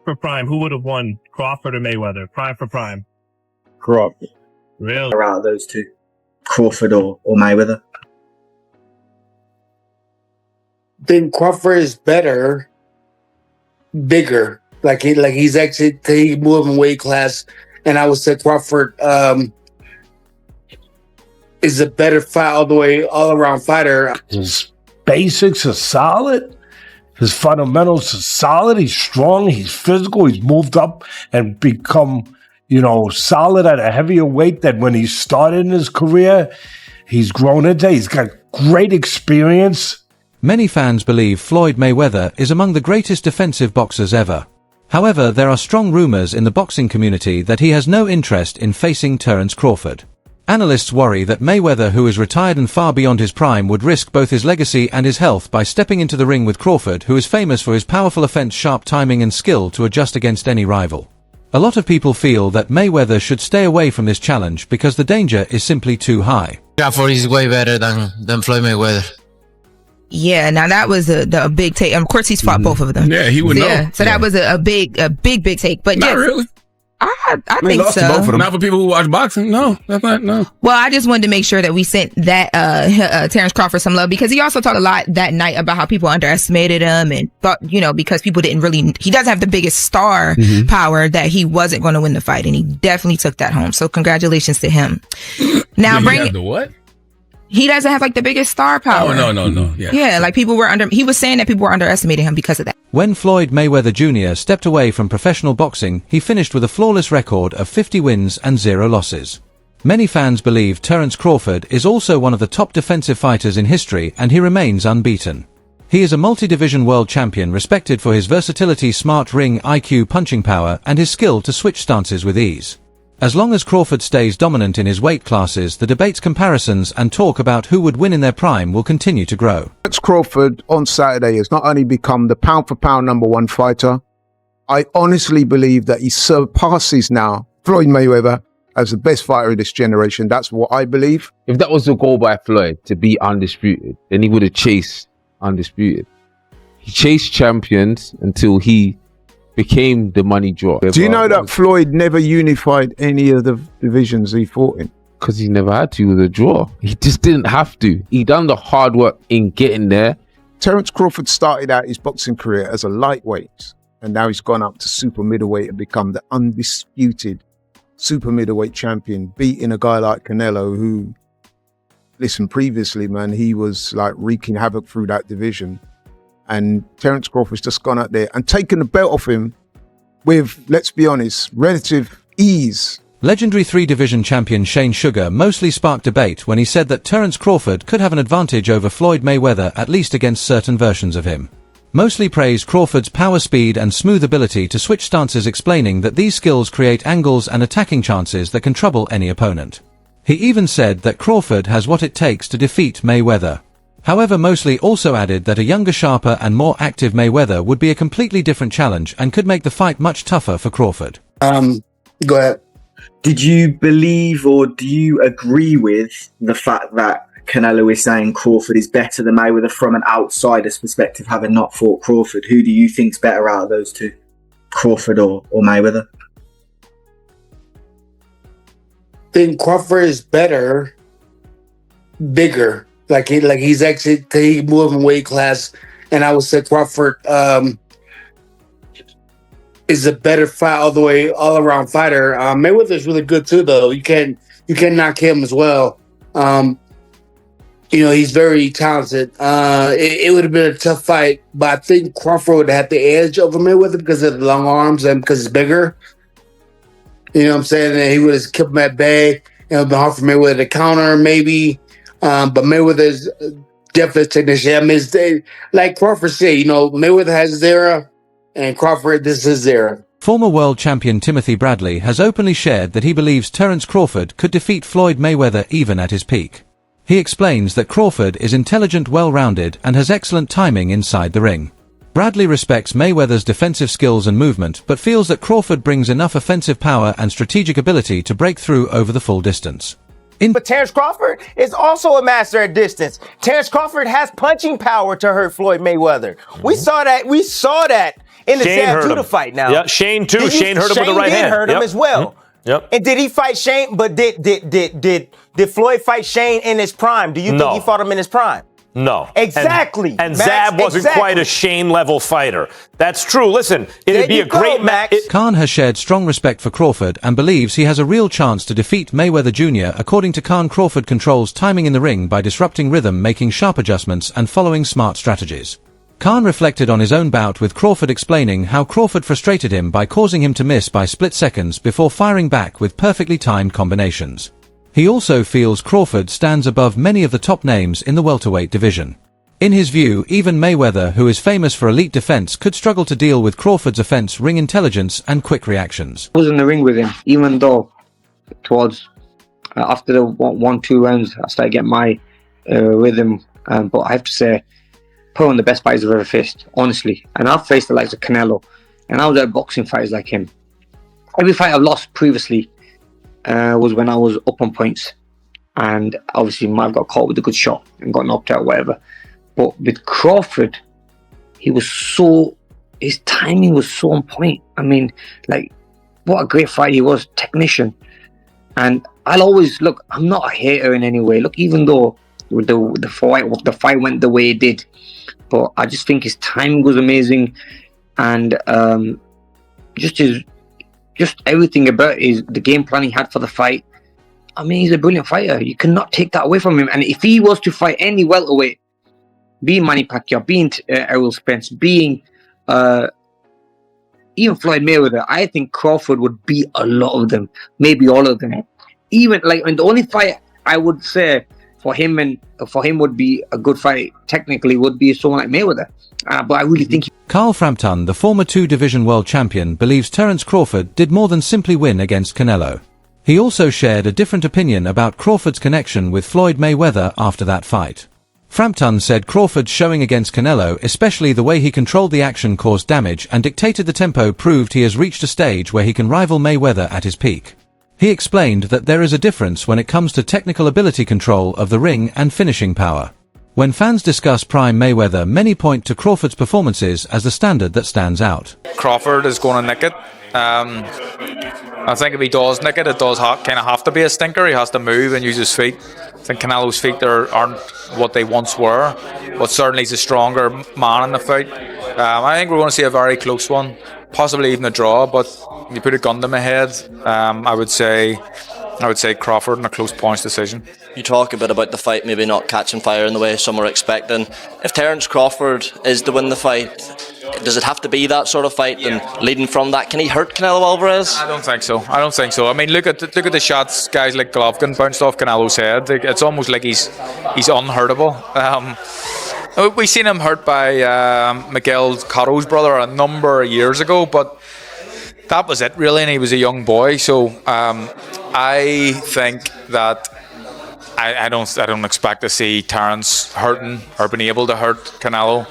for prime, who would have won, Crawford or Mayweather? Prime for prime. Crawford. Really? Out of those two, Crawford or Mayweather? I think Crawford is better, bigger. He's actually he moved in weight class, and I would say Crawford is a better fight all around fighter. His basics are solid. His fundamentals are solid. He's strong. He's physical. He's moved up and become, solid at a heavier weight than when he started in his career. He's grown into. He's got great experience. Many fans believe Floyd Mayweather is among the greatest defensive boxers ever. However, there are strong rumors in the boxing community that he has no interest in facing Terence Crawford. Analysts worry that Mayweather, who is retired and far beyond his prime, would risk both his legacy and his health by stepping into the ring with Crawford, who is famous for his powerful offense, sharp timing and skill to adjust against any rival. A lot of people feel that Mayweather should stay away from this challenge because the danger is simply too high. Crawford is way better than Floyd Mayweather. Yeah, now that was a big take. Of course, he's fought both of them. Yeah, he would know. Yeah, so that was a big take. But not yes, really. I think lost so. to both of them. Not for people who watch boxing. No, that's not. No. Well, I just wanted to make sure that we sent that Terence Crawford some love, because he also talked a lot that night about how people underestimated him and thought, because people didn't really. He doesn't have the biggest star power, that he wasn't going to win the fight, and he definitely took that home. So congratulations to him. Now bring the what? He doesn't have the biggest star power. Oh, no. Yeah. Yeah, he was saying that people were underestimating him because of that. When Floyd Mayweather Jr. stepped away from professional boxing, he finished with a flawless record of 50 wins and 0 losses. Many fans believe Terence Crawford is also one of the top defensive fighters in history, and he remains unbeaten. He is a multi-division world champion, respected for his versatility, smart ring IQ, punching power, and his skill to switch stances with ease. As long as Crawford stays dominant in his weight classes, the debates, comparisons, and talk about who would win in their prime will continue to grow. Terence Crawford on Saturday has not only become the pound-for-pound #1 fighter, I honestly believe that he surpasses now Floyd Mayweather as the best fighter of this generation. That's what I believe. If that was the goal by Floyd, to be undisputed, then he would have chased undisputed. He chased champions until he became the money draw. Do you know that Floyd never unified any of the divisions he fought in? Because he never had to with a draw. He just didn't have to. He done the hard work in getting there. Terence Crawford started out his boxing career as a lightweight, and now he's gone up to super middleweight and become the undisputed super middleweight champion, beating a guy like Canelo, who, listen, previously, man, he was like wreaking havoc through that division. And Terence Crawford's just gone out there and taken the belt off him with, let's be honest, relative ease. Legendary 3-division champion Shane Sugar mostly sparked debate when he said that Terence Crawford could have an advantage over Floyd Mayweather, at least against certain versions of him. Mostly praised Crawford's power, speed, and smooth ability to switch stances, explaining that these skills create angles and attacking chances that can trouble any opponent. He even said that Crawford has what it takes to defeat Mayweather. However, Mosley also added that a younger, sharper, and more active Mayweather would be a completely different challenge and could make the fight much tougher for Crawford. Go ahead. Did you believe or do you agree with the fact that Canelo is saying Crawford is better than Mayweather from an outsider's perspective, having not fought Crawford? Who do you think's better out of those two, Crawford or Mayweather? I think Crawford is better, bigger. He's actually he moved in weight class, and I would say Crawford is a better fight all around fighter. Mayweather's really good too, though. You can knock him as well. He's very talented. It would have been a tough fight, but I think Crawford would have the edge over Mayweather because of the long arms and because he's bigger. You know what I'm saying? And he would have kept him at bay. It would have been hard for Mayweather to counter, maybe. But Mayweather's definitely a technician. I mean, like Crawford said, Mayweather has his era, and Crawford, this is his era. Former world champion Timothy Bradley has openly shared that he believes Terence Crawford could defeat Floyd Mayweather even at his peak. He explains that Crawford is intelligent, well-rounded, and has excellent timing inside the ring. Bradley respects Mayweather's defensive skills and movement, but feels that Crawford brings enough offensive power and strategic ability to break through over the full distance. But Terence Crawford is also a master at distance. Terence Crawford has punching power to hurt Floyd Mayweather. We saw that in the Shane Zab hurt Judah him. fight now. Yeah, Shane too. Shane hurt him with the right Shane did hand. hurt him as well. Yep. And did he fight Shane? But did Floyd fight Shane in his prime? Do you think he fought him in his prime? No. Exactly. And Max, Zab wasn't quite a Shane-level fighter. That's true. Listen, it'd be a great match. Khan has shared strong respect for Crawford and believes he has a real chance to defeat Mayweather Jr. According to Khan, Crawford controls timing in the ring by disrupting rhythm, making sharp adjustments, and following smart strategies. Khan reflected on his own bout with Crawford, explaining how Crawford frustrated him by causing him to miss by split seconds before firing back with perfectly timed combinations. He also feels Crawford stands above many of the top names in the welterweight division. In his view, even Mayweather, who is famous for elite defense, could struggle to deal with Crawford's offense, ring intelligence, and quick reactions. I was in the ring with him, even though towards after the 1-2 rounds, I started getting my rhythm. But I have to say, put on the best fights I've ever faced, honestly. And I've faced the likes of Canelo, and I was at boxing fighters like him. Every fight I've lost previously was when I was up on points, and obviously I got caught with a good shot and got knocked out, whatever. But with Crawford, his timing was so on point. I mean, like, what a great fight he was, technician. And I'll always look, I'm not a hater in any way. Look, even though the fight went the way it did, but I just think his timing was amazing, and just everything about the game plan he had for the fight. I mean, he's a brilliant fighter. You cannot take that away from him. And if he was to fight any welterweight, being Manny Pacquiao, being Errol Spence, being even Floyd Mayweather, I think Crawford would beat a lot of them, maybe all of them. Even and the only fight I would say for him would be a good fight technically would be someone like Mayweather. But I really think Carl Frampton, the former two-division world champion, believes Terence Crawford did more than simply win against Canelo. He also shared a different opinion about Crawford's connection with Floyd Mayweather after that fight. Frampton said Crawford's showing against Canelo, especially the way he controlled the action, caused damage and dictated the tempo, proved he has reached a stage where he can rival Mayweather at his peak. He explained that there is a difference when it comes to technical ability, control of the ring, and finishing power. When fans discuss prime Mayweather, many point to Crawford's performances as the standard that stands out. Crawford is going to nick it. I think if he does nick it, it does kind of have to be a stinker. He has to move and use his feet. I think Canelo's feet aren't what they once were, but certainly he's a stronger man in the fight. I think we're going to see a very close one, possibly even a draw, but you put a gun to my head, I would say Crawford in a close points decision. You talk a bit about the fight maybe not catching fire in the way some are expecting. If Terence Crawford is to win the fight, does it have to be that sort of fight? And leading from that, can he hurt Canelo Alvarez? I don't think so. I mean, look at the shots guys like Golovkin bounced off Canelo's head. It's almost like he's unhurtable. We seen him hurt by Miguel Cotto's brother a number of years ago, but that was it really, and he was a young boy. So I think that I don't expect to see Terence hurting or being able to hurt Canelo,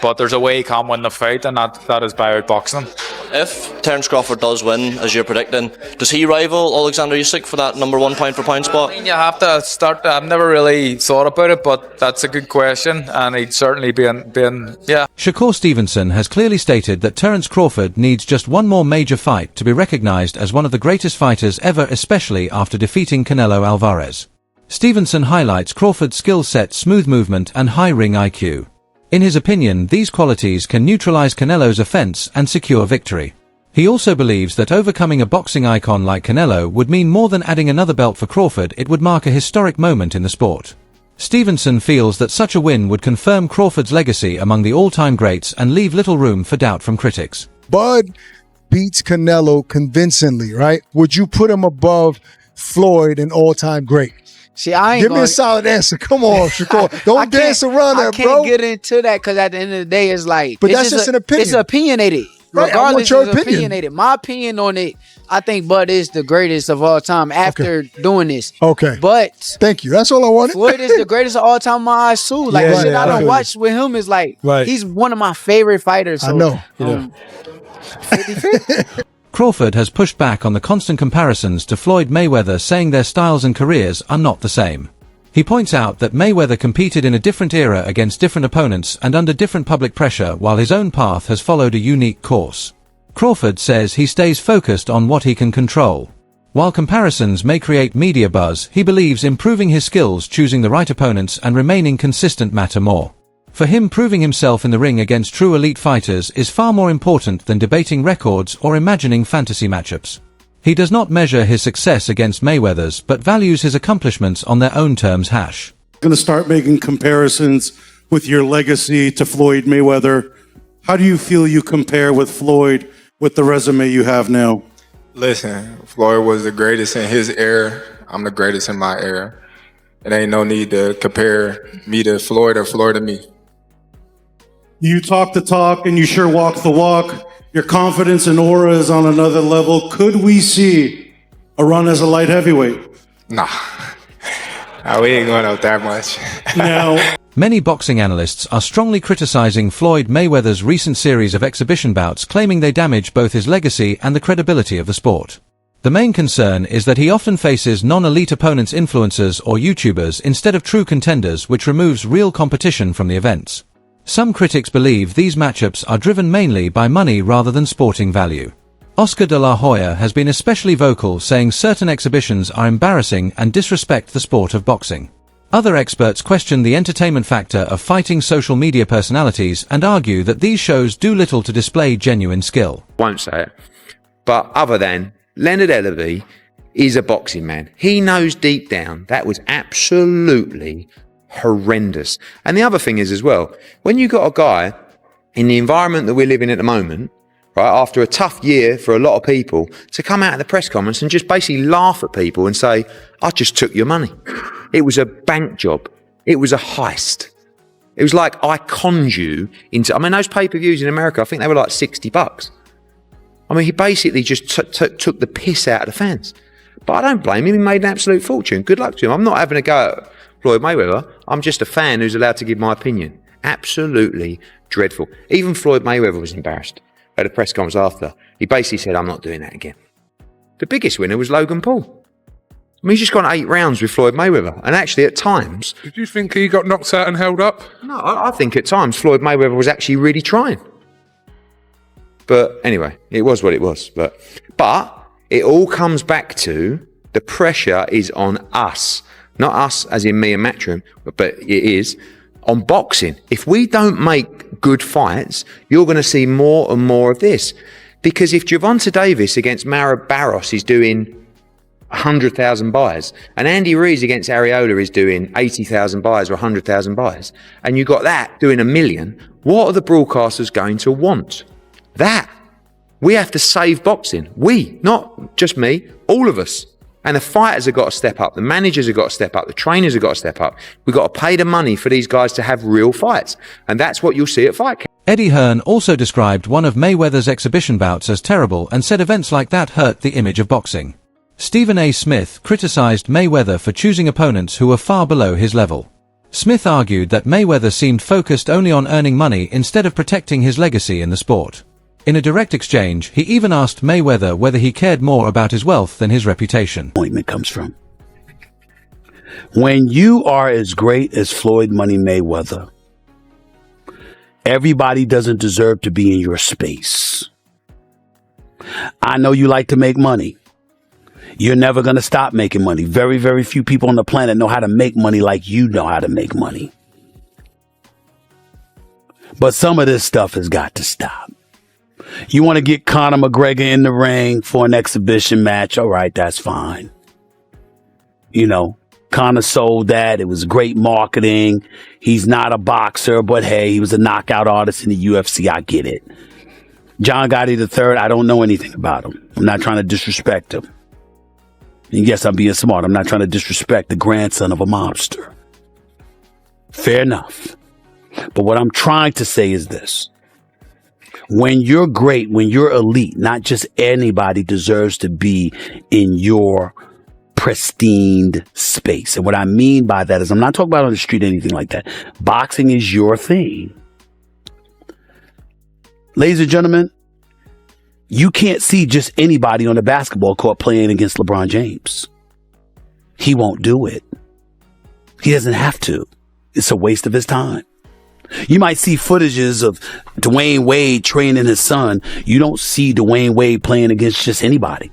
but there's a way he can win the fight, and that is by outboxing him. If Terence Crawford does win, as you're predicting, does he rival Alexander Usyk for that number one pound for pound spot? I mean, you have to start. I've never really thought about it, but that's a good question, and he'd certainly be yeah. Shakur Stevenson has clearly stated that Terence Crawford needs just one more major fight to be recognized as one of the greatest fighters ever, especially after defeating Canelo Alvarez. Stevenson highlights Crawford's skill set, smooth movement, and high ring IQ. In his opinion, these qualities can neutralize Canelo's offense and secure victory. He also believes that overcoming a boxing icon like Canelo would mean more than adding another belt for Crawford. It would mark a historic moment in the sport. Stevenson feels that such a win would confirm Crawford's legacy among the all-time greats and leave little room for doubt from critics. Bud beats Canelo convincingly, right? Would you put him above Floyd, an all-time great? See, I ain't Give me a solid answer. Come on, Shakur. Don't dance around that, bro. I can't get into that because at the end of the day, it's like... But that's just an opinion. It's opinionated. Right, Regardless, I want your it's opinionated. My opinion on it, I think Bud is the greatest of all time after doing this. Okay. But... Thank you. That's all I wanted. Floyd is the greatest of all time in my eyes, too. Like, the shit I done watched with him is like... He's one of my favorite fighters. So, I know. 50-50. Crawford has pushed back on the constant comparisons to Floyd Mayweather, saying their styles and careers are not the same. He points out that Mayweather competed in a different era against different opponents and under different public pressure, while his own path has followed a unique course. Crawford says he stays focused on what he can control. While comparisons may create media buzz, he believes improving his skills, choosing the right opponents, and remaining consistent matter more. For him, proving himself in the ring against true elite fighters is far more important than debating records or imagining fantasy matchups. He does not measure his success against Mayweather's, but values his accomplishments on their own terms. Going to start making comparisons with your legacy to Floyd Mayweather. How do you feel you compare with Floyd with the resume you have now? Listen, Floyd was the greatest in his era. I'm the greatest in my era. It ain't no need to compare me to Floyd or Floyd to me. You talk the talk and you sure walk the walk. Your confidence and aura is on another level. Could we see a run as a light heavyweight? Nah, we ain't going up that much. Now, many boxing analysts are strongly criticizing Floyd Mayweather's recent series of exhibition bouts, claiming they damage both his legacy and the credibility of the sport. The main concern is that he often faces non-elite opponents, influencers or YouTubers instead of true contenders, which removes real competition from the events. Some critics believe these matchups are driven mainly by money rather than sporting value. Oscar de la Hoya has been especially vocal, saying certain exhibitions are embarrassing and disrespect the sport of boxing. Other experts question the entertainment factor of fighting social media personalities and argue that these shows do little to display genuine skill. Won't say it, but other than Leonard Ellerby is a boxing man. He knows deep down that was absolutely horrendous. And the other thing is as well, when you got a guy in the environment that we're living at the moment, right, after a tough year for a lot of people, to come out of the press conference and just basically laugh at people and say, I just took your money. It was a bank job. It was a heist. It was like I conned you into, I mean, those pay-per-views in America, I think they were like $60. I mean, he basically just took the piss out of the fans. But I don't blame him. He made an absolute fortune. Good luck to him. I'm not having a go at Floyd Mayweather. I'm just a fan who's allowed to give my opinion. Absolutely dreadful. Even Floyd Mayweather was embarrassed at a press conference after. He basically said, I'm not doing that again. The biggest winner was Logan Paul. I mean, he's just gone 8 rounds with Floyd Mayweather. And actually, at times... Did you think he got knocked out and held up? No, I think at times Floyd Mayweather was actually really trying. But anyway, it was what it was. But it all comes back to the pressure is on us. Not us as in me and Matchroom, but it is on boxing. If we don't make good fights, you're going to see more and more of this. Because if Gervonta Davis against Mara Barros is doing 100,000 buys, and Andy Ruiz against Areola is doing 80,000 buys or 100,000 buys, and you got that doing 1 million, what are the broadcasters going to want? That. We have to save boxing. We, not just me, all of us. And the fighters have got to step up. The managers have got to step up. The trainers have got to step up. We've got to pay the money for these guys to have real fights. And that's what you'll see at Fight Camp. Eddie Hearn also described one of Mayweather's exhibition bouts as terrible and said events like that hurt the image of boxing. Stephen A. Smith criticized Mayweather for choosing opponents who were far below his level. Smith argued that Mayweather seemed focused only on earning money instead of protecting his legacy in the sport. In a direct exchange, he even asked Mayweather whether he cared more about his wealth than his reputation. Appointment comes from. When you are as great as Floyd Money Mayweather, everybody doesn't deserve to be in your space. I know you like to make money. You're never going to stop making money. Very, very few people on the planet know how to make money like you know how to make money. But some of this stuff has got to stop. You want to get Conor McGregor in the ring for an exhibition match? All right, that's fine. You know, Conor sold that. It was great marketing. He's not a boxer, but hey, he was a knockout artist in the UFC. I get it. John Gotti III, I don't know anything about him. I'm not trying to disrespect him. And yes, I'm being smart. I'm not trying to disrespect the grandson of a mobster. Fair enough. But what I'm trying to say is this. When you're great, when you're elite, not just anybody deserves to be in your pristine space. And what I mean by that is I'm not talking about on the street or anything like that. Boxing is your thing. Ladies and gentlemen, you can't see just anybody on the basketball court playing against LeBron James. He won't do it. He doesn't have to. It's a waste of his time. You might see footages of Dwayne Wade training his son. You don't see Dwayne Wade playing against just anybody.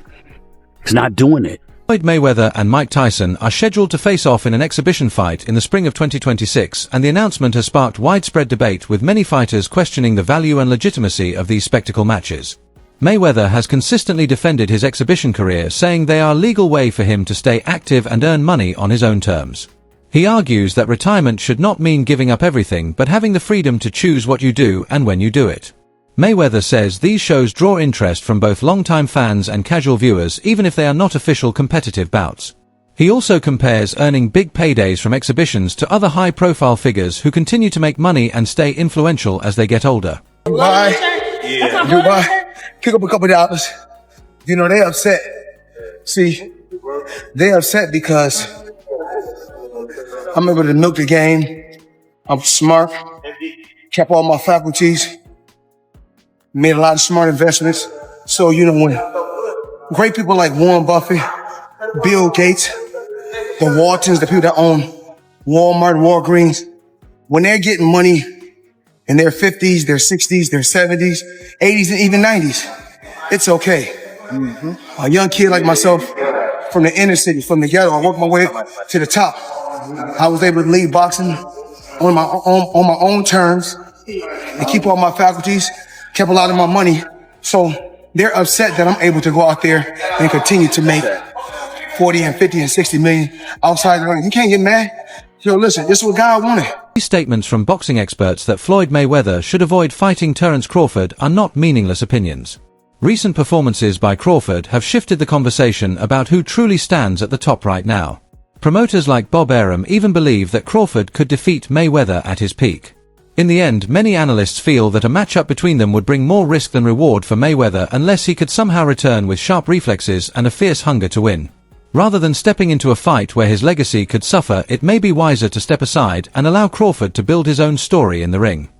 He's not doing it. Floyd Mayweather and Mike Tyson are scheduled to face off in an exhibition fight in the spring of 2026, and the announcement has sparked widespread debate, with many fighters questioning the value and legitimacy of these spectacle matches. Mayweather has consistently defended his exhibition career, saying they are a legal way for him to stay active and earn money on his own terms. He argues that retirement should not mean giving up everything, but having the freedom to choose what you do and when you do it. Mayweather says these shows draw interest from both longtime fans and casual viewers, even if they are not official competitive bouts. He also compares earning big paydays from exhibitions to other high-profile figures who continue to make money and stay influential as they get older. Dubai, pick up a couple dollars. You know, they upset. See, they upset because I'm able to milk the game. I'm smart, kept all my faculties, made a lot of smart investments. So, you know, when great people like Warren Buffett, Bill Gates, the Waltons, the people that own Walmart, Walgreens, when they're getting money in their 50s, their 60s, their 70s, 80s, and even 90s, it's okay. A young kid like myself from the inner city, from the ghetto, I worked my way to the top. I was able to leave boxing on my own terms and keep all my faculties, kept a lot of my money. So they're upset that I'm able to go out there and continue to make 40 and 50 and 60 million outside the ring. You can't get mad. Yo, listen, this is what God wanted. These statements from boxing experts that Floyd Mayweather should avoid fighting Terence Crawford are not meaningless opinions. Recent performances by Crawford have shifted the conversation about who truly stands at the top right now. Promoters like Bob Arum even believe that Crawford could defeat Mayweather at his peak. In the end, many analysts feel that a matchup between them would bring more risk than reward for Mayweather unless he could somehow return with sharp reflexes and a fierce hunger to win. Rather than stepping into a fight where his legacy could suffer, it may be wiser to step aside and allow Crawford to build his own story in the ring.